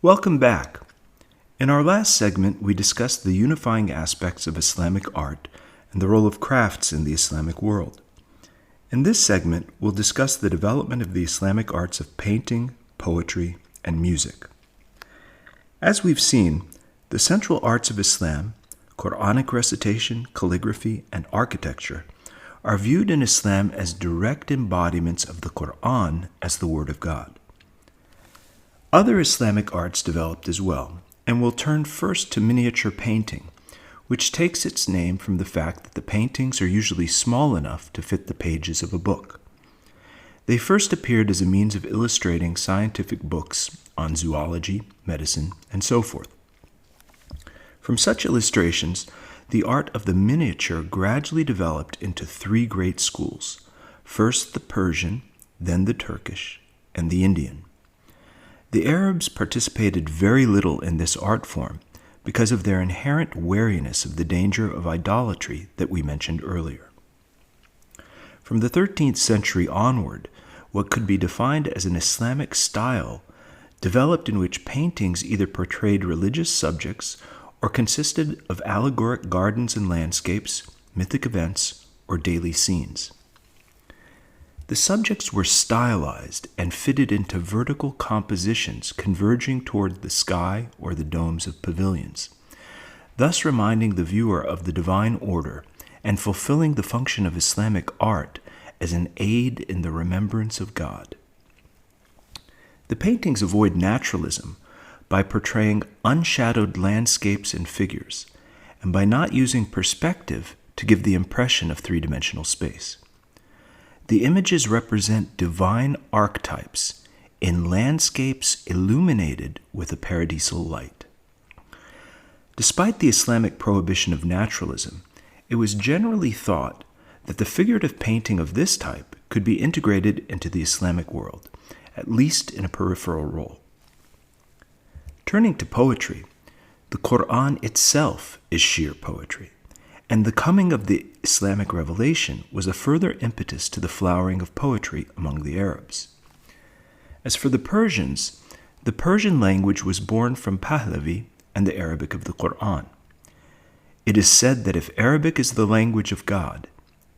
Welcome back. In our last segment, we discussed the unifying aspects of Islamic art and the role of crafts in the Islamic world. In this segment, we'll discuss the development of the Islamic arts of painting, poetry, and music. As we've seen, the central arts of Islam, Quranic recitation, calligraphy, and architecture, are viewed in Islam as direct embodiments of the Quran as the Word of God. Other Islamic arts developed as well, and we'll turn first to miniature painting, which takes its name from the fact that the paintings are usually small enough to fit the pages of a book. They first appeared as a means of illustrating scientific books on zoology, medicine, and so forth. From such illustrations, the art of the miniature gradually developed into three great schools: first the Persian, then the Turkish, and the Indian. The Arabs participated very little in this art form because of their inherent wariness of the danger of idolatry that we mentioned earlier. From the 13th century onward, what could be defined as an Islamic style developed in which paintings either portrayed religious subjects or consisted of allegoric gardens and landscapes, mythic events, or daily scenes. The subjects were stylized and fitted into vertical compositions converging toward the sky or the domes of pavilions, thus reminding the viewer of the divine order and fulfilling the function of Islamic art as an aid in the remembrance of God. The paintings avoid naturalism by portraying unshadowed landscapes and figures, and by not using perspective to give the impression of three-dimensional space. The images represent divine archetypes in landscapes illuminated with a paradisal light. Despite the Islamic prohibition of naturalism, it was generally thought that the figurative painting of this type could be integrated into the Islamic world, at least in a peripheral role. Turning to poetry, the Quran itself is sheer poetry, and the coming of the Islamic revelation was a further impetus to the flowering of poetry among the Arabs. As for the Persians, the Persian language was born from Pahlavi and the Arabic of the Quran. It is said that if Arabic is the language of God,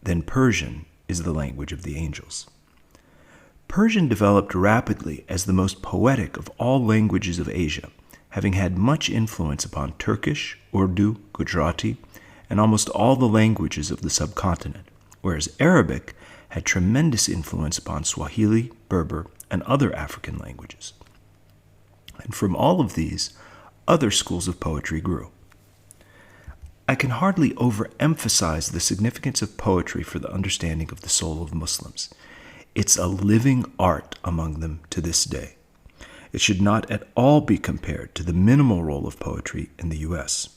then Persian is the language of the angels. Persian developed rapidly as the most poetic of all languages of Asia, having had much influence upon Turkish, Urdu, Gujarati, and almost all the languages of the subcontinent, whereas Arabic had tremendous influence upon Swahili, Berber, and other African languages. And from all of these, other schools of poetry grew. I can hardly overemphasize the significance of poetry for the understanding of the soul of Muslims. It's a living art among them to this day. It should not at all be compared to the minimal role of poetry in the U.S.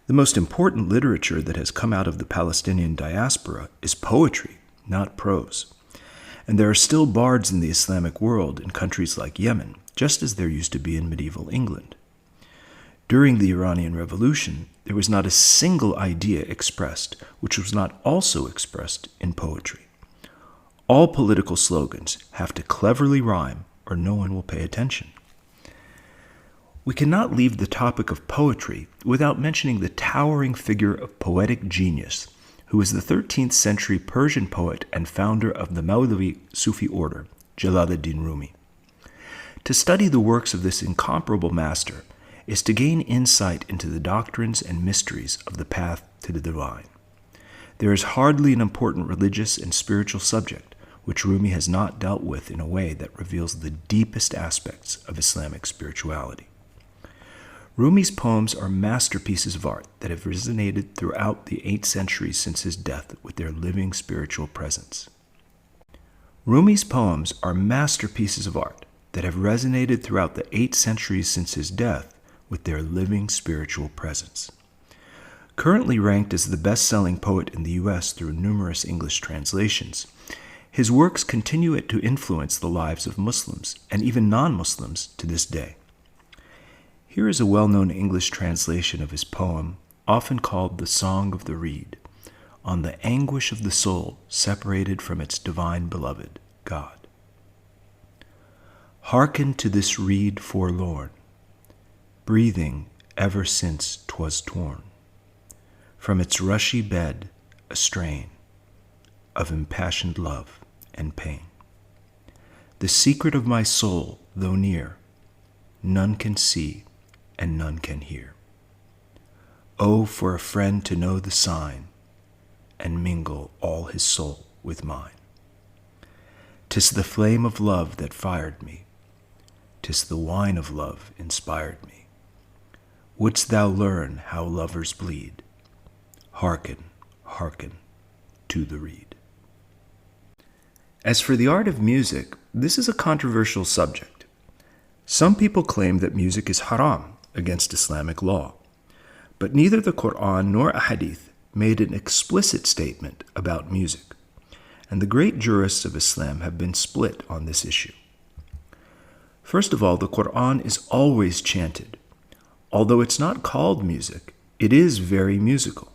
The most important literature that has come out of the Palestinian diaspora is poetry, not prose. And there are still bards in the Islamic world in countries like Yemen, just as there used to be in medieval England. During the Iranian Revolution, there was not a single idea expressed which was not also expressed in poetry. All political slogans have to cleverly rhyme or no one will pay attention. We cannot leave the topic of poetry without mentioning the towering figure of poetic genius, who was the 13th century Persian poet and founder of the Maulavi Sufi order, Jalaluddin Rumi. To study the works of this incomparable master is to gain insight into the doctrines and mysteries of the path to the divine. There is hardly an important religious and spiritual subject which Rumi has not dealt with in a way that reveals the deepest aspects of Islamic spirituality. Rumi's poems are masterpieces of art that have resonated throughout the 8 centuries since his death with their living spiritual presence. Rumi's poems are masterpieces of art that have resonated throughout the 8 centuries since his death with their living spiritual presence. Currently ranked as the best-selling poet in the U.S. through numerous English translations, his works continue to influence the lives of Muslims and even non-Muslims to this day. Here is a well-known English translation of his poem, often called the Song of the Reed, on the anguish of the soul separated from its divine beloved, God. Hearken to this reed forlorn, breathing ever since 'twas torn. From its rushy bed, a strain of impassioned love and pain. The secret of my soul, though near, none can see and none can hear. Oh, for a friend to know the sign and mingle all his soul with mine. 'Tis the flame of love that fired me, 'tis the wine of love inspired me. Wouldst thou learn how lovers bleed? Hearken, hearken to the reed. As for the art of music, this is a controversial subject. Some people claim that music is haram, against Islamic law, but neither the Quran nor a hadith made an explicit statement about music, and the great jurists of Islam have been split on this issue. First of all, the Quran is always chanted. Although it's not called music, it is very musical,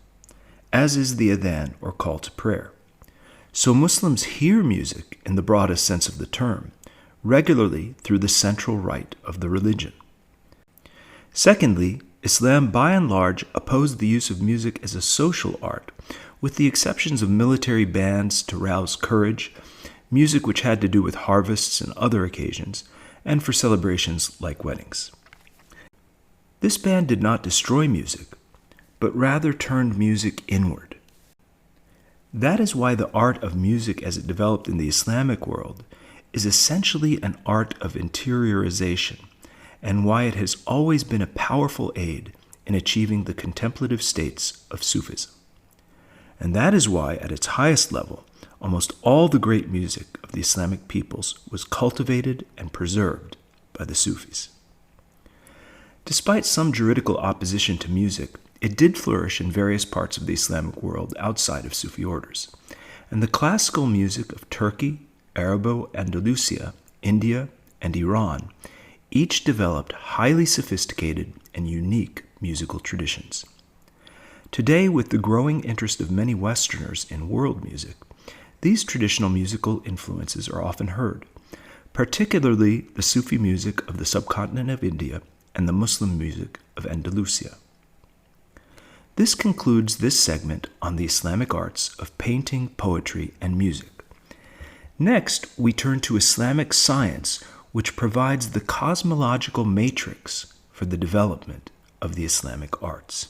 as is the adhan or call to prayer. So Muslims hear music in the broadest sense of the term, regularly through the central rite of the religion. Secondly, Islam by and large opposed the use of music as a social art, with the exceptions of military bands to rouse courage, music which had to do with harvests and other occasions, and for celebrations like weddings. This ban did not destroy music, but rather turned music inward. That is why the art of music as it developed in the Islamic world is essentially an art of interiorization, and why it has always been a powerful aid in achieving the contemplative states of Sufism. And that is why, at its highest level, almost all the great music of the Islamic peoples was cultivated and preserved by the Sufis. Despite some juridical opposition to music, it did flourish in various parts of the Islamic world outside of Sufi orders, and the classical music of Turkey, Arabo-Andalusia, India, and Iran each developed highly sophisticated and unique musical traditions. Today, with the growing interest of many Westerners in world music, these traditional musical influences are often heard, particularly the Sufi music of the subcontinent of India and the Muslim music of Andalusia. This concludes this segment on the Islamic arts of painting, poetry, and music. Next, we turn to Islamic science, which provides the cosmological matrix for the development of the Islamic arts.